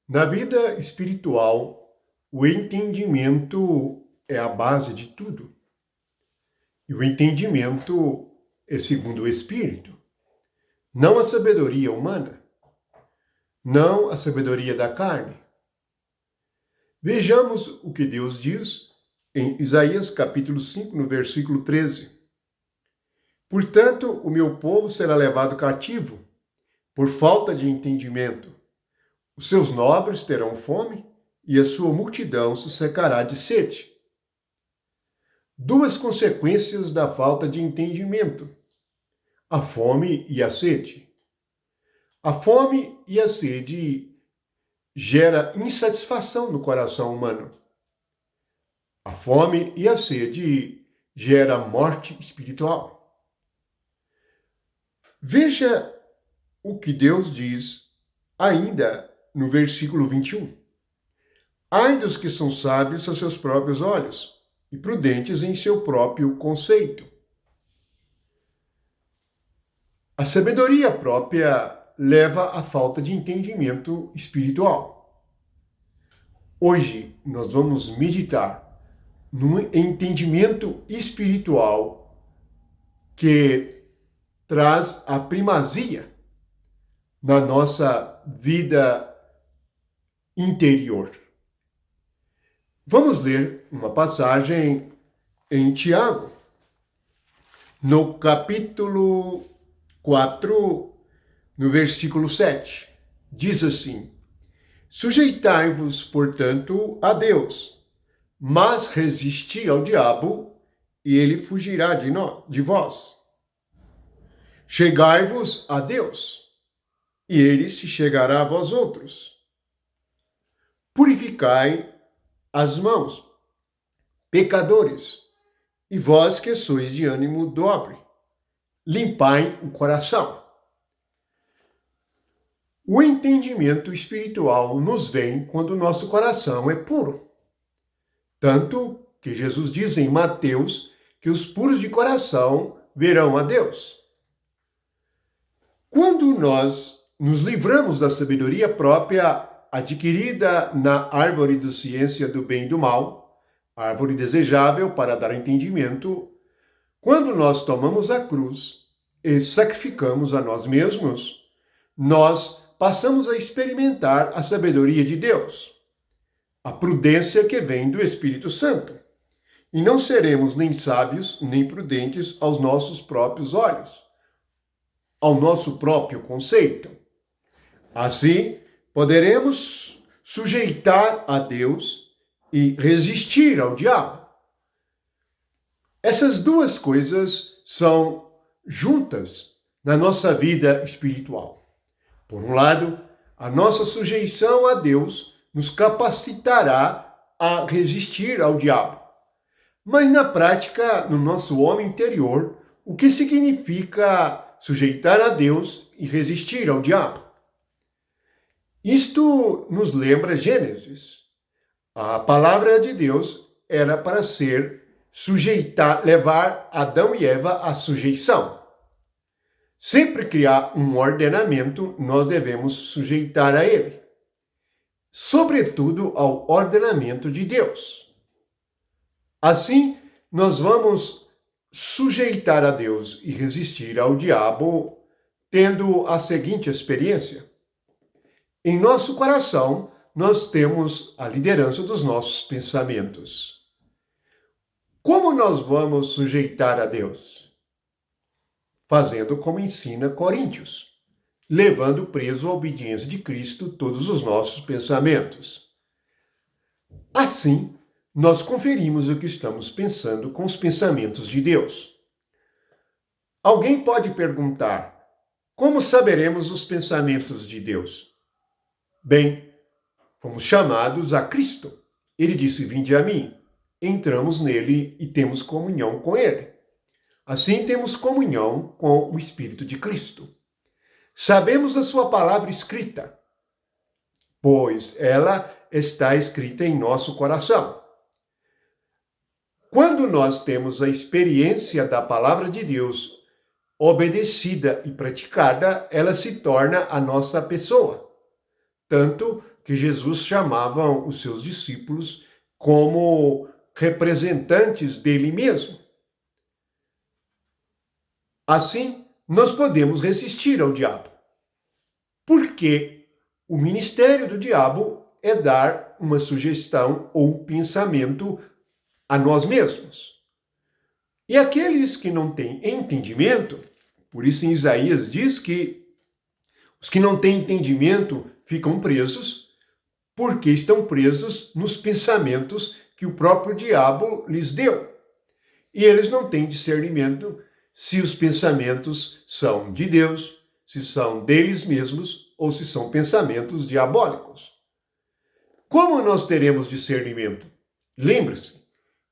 Na vida espiritual, o entendimento é a base de tudo. E o entendimento é segundo o Espírito, não a sabedoria humana, não a sabedoria da carne. Vejamos o que Deus diz em Isaías capítulo 5, no versículo 13. Portanto, o meu povo será levado cativo por falta de entendimento. Os seus nobres terão fome e a sua multidão se secará de sede. Duas consequências da falta de entendimento: a fome e a sede. A fome e a sede gera insatisfação no coração humano. A fome e a sede gera morte espiritual. Veja o que Deus diz ainda no versículo 21. Ai dos que são sábios aos seus próprios olhos e prudentes em seu próprio conceito. A sabedoria própria leva à falta de entendimento espiritual. Hoje nós vamos meditar no entendimento espiritual que traz a primazia na nossa vida interior. Vamos ler uma passagem em Tiago, no capítulo 4, no versículo 7. Diz assim: Sujeitai-vos, portanto, a Deus, mas resisti ao diabo, e ele fugirá de vós. Chegai-vos a Deus, e ele se chegará a vós outros. Purificai as mãos, pecadores, e vós que sois de ânimo dobre, limpai o coração. O entendimento espiritual nos vem quando o nosso coração é puro. Tanto que Jesus diz em Mateus que os puros de coração verão a Deus. Quando nós nos livramos da sabedoria própria adquirida na árvore da ciência do bem e do mal, árvore desejável para dar entendimento, quando nós tomamos a cruz e sacrificamos a nós mesmos, nós passamos a experimentar a sabedoria de Deus, a prudência que vem do Espírito Santo. E não seremos nem sábios, nem prudentes aos nossos próprios olhos, ao nosso próprio conceito. Assim, poderemos sujeitar a Deus e resistir ao diabo. Essas duas coisas são juntas na nossa vida espiritual. Por um lado, a nossa sujeição a Deus nos capacitará a resistir ao diabo. Mas na prática, no nosso homem interior, o que significa sujeitar a Deus e resistir ao diabo? Isto nos lembra Gênesis. A palavra de Deus era para levar Adão e Eva à sujeição. Sempre que há um ordenamento, nós devemos sujeitar a ele, sobretudo ao ordenamento de Deus. Assim, nós vamos sujeitar a Deus e resistir ao diabo, tendo a seguinte experiência. Em nosso coração, nós temos a liderança dos nossos pensamentos. Como nós vamos sujeitar a Deus? Fazendo como ensina Coríntios, levando preso à obediência de Cristo todos os nossos pensamentos. Assim, nós conferimos o que estamos pensando com os pensamentos de Deus. Alguém pode perguntar: como saberemos os pensamentos de Deus? Bem, fomos chamados a Cristo. Ele disse: vinde a mim. Entramos nele e temos comunhão com ele. Assim temos comunhão com o Espírito de Cristo. Sabemos a sua palavra escrita, pois ela está escrita em nosso coração. Quando nós temos a experiência da palavra de Deus obedecida e praticada, ela se torna a nossa pessoa. Tanto que Jesus chamava os seus discípulos como representantes dele mesmo. Assim, nós podemos resistir ao diabo. Porque o ministério do diabo é dar uma sugestão ou pensamento a nós mesmos. E aqueles que não têm entendimento, por isso em Isaías diz que os que não têm entendimento ficam presos, porque estão presos nos pensamentos que o próprio diabo lhes deu. E eles não têm discernimento se os pensamentos são de Deus, se são deles mesmos ou se são pensamentos diabólicos. Como nós teremos discernimento? Lembre-se,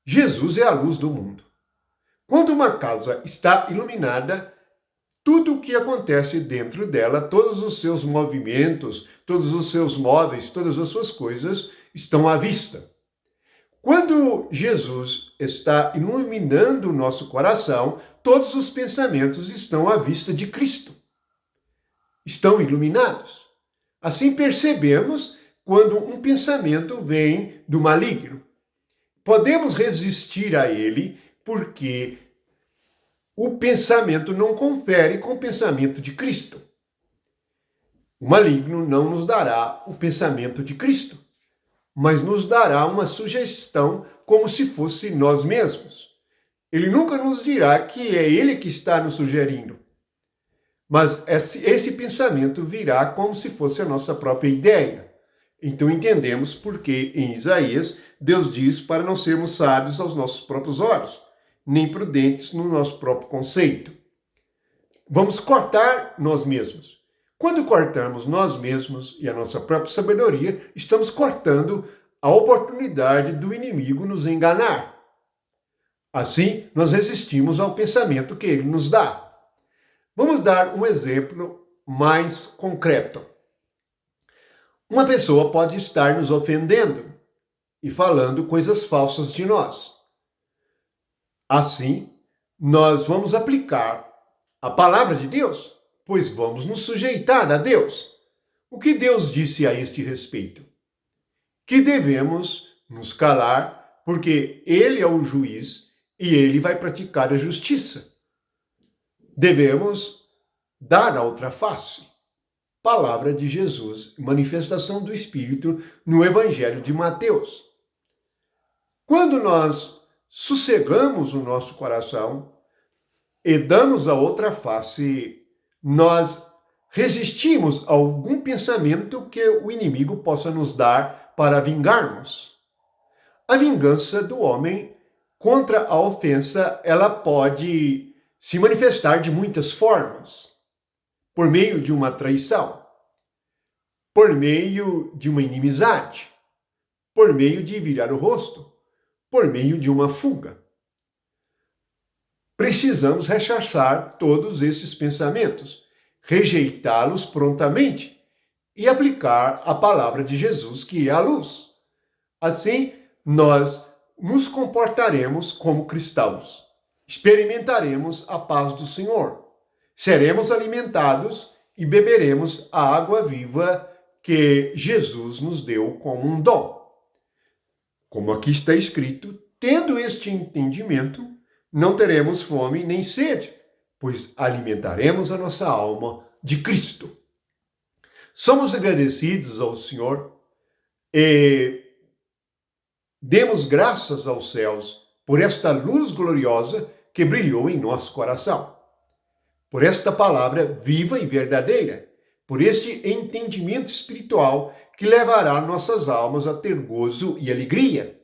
Jesus é a luz do mundo. Quando uma casa está iluminada, tudo o que acontece dentro dela, todos os seus movimentos, todos os seus móveis, todas as suas coisas estão à vista. Quando Jesus está iluminando o nosso coração, todos os pensamentos estão à vista de Cristo. Estão iluminados. Assim percebemos quando um pensamento vem do maligno. Podemos resistir a ele porque o pensamento não confere com o pensamento de Cristo. O maligno não nos dará o pensamento de Cristo, mas nos dará uma sugestão como se fosse nós mesmos. Ele nunca nos dirá que é ele que está nos sugerindo, mas esse pensamento virá como se fosse a nossa própria ideia. Então entendemos porque em Isaías Deus diz para não sermos sábios aos nossos próprios olhos, nem prudentes no nosso próprio conceito. Vamos cortar nós mesmos. Quando cortamos nós mesmos e a nossa própria sabedoria, estamos cortando a oportunidade do inimigo nos enganar. Assim, nós resistimos ao pensamento que ele nos dá. Vamos dar um exemplo mais concreto. Uma pessoa pode estar nos ofendendo e falando coisas falsas de nós. Assim, nós vamos aplicar a palavra de Deus, pois vamos nos sujeitar a Deus. O que Deus disse a este respeito? Que devemos nos calar, porque Ele é o juiz e Ele vai praticar a justiça. Devemos dar a outra face. Palavra de Jesus, manifestação do Espírito no Evangelho de Mateus. Quando nós sossegamos o nosso coração e damos a outra face, nós resistimos a algum pensamento que o inimigo possa nos dar para vingarmos. A vingança do homem contra a ofensa, ela pode se manifestar de muitas formas. Por meio de uma traição, por meio de uma inimizade, por meio de virar o rosto, por meio de uma fuga. Precisamos rechaçar todos esses pensamentos, rejeitá-los prontamente e aplicar a palavra de Jesus, que é a luz. Assim, nós nos comportaremos como cristãos. Experimentaremos a paz do Senhor. Seremos alimentados e beberemos a água viva que Jesus nos deu como um dom. Como aqui está escrito, tendo este entendimento, não teremos fome nem sede, pois alimentaremos a nossa alma de Cristo. Somos agradecidos ao Senhor e demos graças aos céus por esta luz gloriosa que brilhou em nosso coração. Por esta palavra viva e verdadeira, por este entendimento espiritual que levará nossas almas a ter gozo e alegria,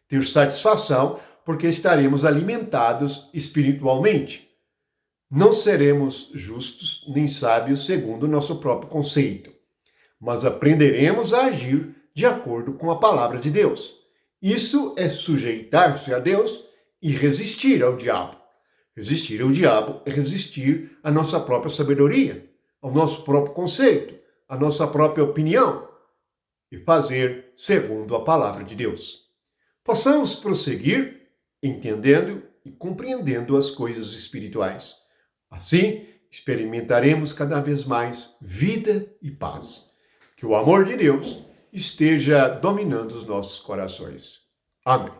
ter satisfação, porque estaremos alimentados espiritualmente. Não seremos justos nem sábios segundo o nosso próprio conceito, mas aprenderemos a agir de acordo com a palavra de Deus. Isso é sujeitar-se a Deus e resistir ao diabo. Resistir ao diabo é resistir à nossa própria sabedoria, ao nosso próprio conceito, à nossa própria opinião e fazer segundo a palavra de Deus. Possamos prosseguir entendendo e compreendendo as coisas espirituais. Assim, experimentaremos cada vez mais vida e paz. Que o amor de Deus esteja dominando os nossos corações. Amém.